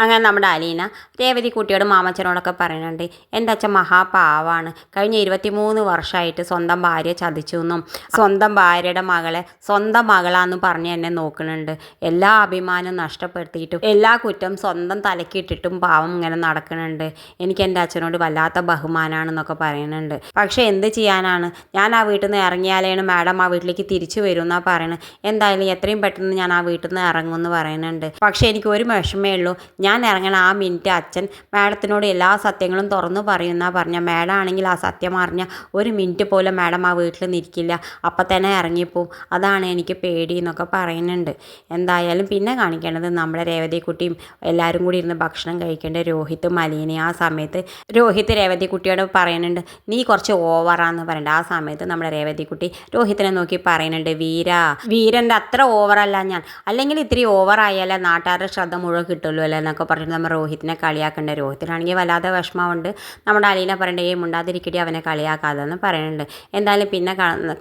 അങ്ങനെ നമ്മുടെ അലീന രേവതിക്കുട്ടിയോട് മാമച്ചനോടൊക്കെ പറയുന്നുണ്ട്, എൻ്റെ അച്ഛൻ മഹാപാവാണ്. കഴിഞ്ഞ 23 വർഷമായിട്ട് സ്വന്തം ഭാര്യ ചതിച്ചു എന്നും സ്വന്തം ഭാര്യയുടെ മകളെ സ്വന്തം മകളാന്ന് പറഞ്ഞ് എന്നെ നോക്കുന്നുണ്ട്. എല്ലാ അഭിമാനവും നഷ്ടപ്പെടുത്തിയിട്ടും എല്ലാ കുറ്റം സ്വന്തം തലക്കിട്ടിട്ടും പാവം ഇങ്ങനെ നടക്കുന്നുണ്ട്. എനിക്ക് എൻ്റെ അച്ഛനോട് വല്ലാത്ത ബഹുമാനമാണെന്നൊക്കെ പറയുന്നുണ്ട്. പക്ഷേ എന്ത് ചെയ്യാനാണ്, ഞാൻ ആ വീട്ടിൽ നിന്ന് ഇറങ്ങിയാലാണ് മാഡം ആ വീട്ടിലേക്ക് തിരിച്ചു വരും എന്നാണ് പറയുന്നത്. എന്തായാലും എത്രയും പെട്ടെന്ന് ഞാൻ ആ വീട്ടിൽ നിന്ന് ഇറങ്ങുമെന്ന് പറയുന്നുണ്ട്. പക്ഷേ എനിക്ക് ഒരു വിഷമേ ഉള്ളൂ, ഞാൻ ഇറങ്ങണ ആ മിനിറ്റ് അച്ഛൻ മാഡത്തിനോട് എല്ലാ സത്യങ്ങളും തുറന്നു പറയുമെന്നാണ് പറഞ്ഞ. മാഡം ആണെങ്കിൽ ആ സത്യം അറിഞ്ഞ ഒരു മിനിറ്റ് പോലും മാഡം ആ വീട്ടിൽ നിൽക്കില്ല, അപ്പം തന്നെ ഇറങ്ങിപ്പോവും. അതാണ് എനിക്ക് പേടി എന്നൊക്കെ പറയുന്നുണ്ട്. എന്തായാലും പിന്നെ കാണിക്കേണ്ടത് നമ്മുടെ രേവതിക്കുട്ടിയും എല്ലാവരും കൂടി ഇരുന്ന് ഭക്ഷണം കഴിക്കേണ്ട രോഹിത്തും അലീനയും. ആ സമയത്ത് രോഹിത്ത് രേവതിക്കുട്ടിയോട് പറയുന്നുണ്ട്, നീ കുറച്ച് ഓവറാന്ന് പറയുന്നുണ്ട്. ആ സമയത്ത് നമ്മുടെ രേവതിക്കുട്ടി രോഹിത്തിനെ നോക്കി പറയുന്നുണ്ട്, വീരൻ്റെ അത്ര ഓവറല്ല ഞാൻ, അല്ലെങ്കിൽ ഇത്തിരി ഓവറായാലേ നാട്ടുകാരുടെ ശ്രദ്ധ മുഴുവൻ കിട്ടുള്ളൂ അല്ലേ എന്നൊക്കെ പറഞ്ഞിട്ട് നമ്മൾ രോഹിത്തിനെ കളിയാക്കേണ്ട. രോഹിത്തിനാണെങ്കിൽ വല്ലാതെ വിഷമമുണ്ട്. നമ്മുടെ അലീന പറയേണ്ട മുണ്ടാതിരിക്കടി അവനെ കളിയാക്കാതെന്ന് പറയുന്നുണ്ട്. എന്തായാലും പിന്നെ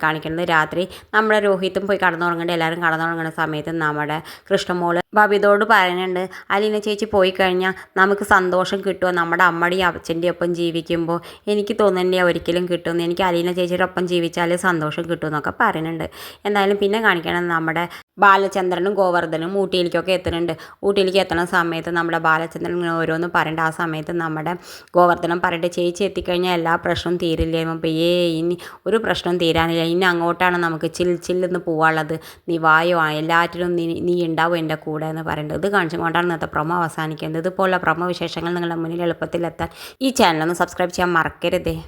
കാണിക്കുന്നത് രാത്രി നമ്മുടെ രോഹിത്തും പോയി കടന്നുറങ്ങേണ്ട. എല്ലാവരും കടന്നുറങ്ങുന്ന സമയത്ത് നമ്മുടെ കൃഷ്ണമോള് ബബിതോട് പറയുന്നുണ്ട്, അലീന ചേച്ചി പോയി കഴിഞ്ഞാൽ നമുക്ക് സന്തോഷം കിട്ടുമോ, നമ്മുടെ അമ്മയുടെയും അച്ഛൻ്റെ ഒപ്പം ജീവിക്കുമ്പോൾ എനിക്ക് തോന്നുന്നില്ല ഒരിക്കലും കിട്ടുമെന്ന്, എനിക്ക് അലീന ചേച്ചിയുടെ ഒപ്പം ജീവിച്ചാൽ സന്തോഷം കിട്ടുമെന്നൊക്കെ പറയുന്നുണ്ട്. എന്തായാലും പിന്നെ കാണിക്കണം നമ്മുടെ ബാലചന്ദ്രനും ഗോവർദ്ധനും ഊട്ടിയിലേക്കൊക്കെ എത്തുന്നുണ്ട്. ഊട്ടിയിലേക്ക് എത്തുന്ന സമയത്ത് നമ്മുടെ ബാലചന്ദ്രൻ ഇങ്ങനെ ഓരോന്ന് പറയേണ്ട. ആ സമയത്ത് നമ്മുടെ ഗോവർദ്ധനം പറയട്ടെ, ചേച്ചി എത്തിക്കഴിഞ്ഞാൽ എല്ലാ പ്രശ്നവും തീരില്ലേ. അപ്പോൾ ഇനി ഒരു പ്രശ്നവും തീരാനില്ല, ഇനി അങ്ങോട്ടാണ് നമുക്ക് ചില്ലെന്ന് പോവാനുള്ളത്, നീ വായോ, എല്ലാറ്റിലും നീ ഉണ്ടാവും എൻ്റെ കൂടെ എന്ന് പറയുന്നത്. ഇത് കാണിച്ചുകൊണ്ടാണ് ഇന്നത്തെ പ്രൊമോ അവസാനിക്കുന്നത്. ഇതുപോലുള്ള പ്രൊമോ വിശേഷങ്ങൾ നിങ്ങളുടെ മുന്നിൽ എളുപ്പത്തിലെത്താൻ ഈ ചാനലൊന്ന് സബ്സ്ക്രൈബ് ചെയ്യാൻ മറക്കരുതേ.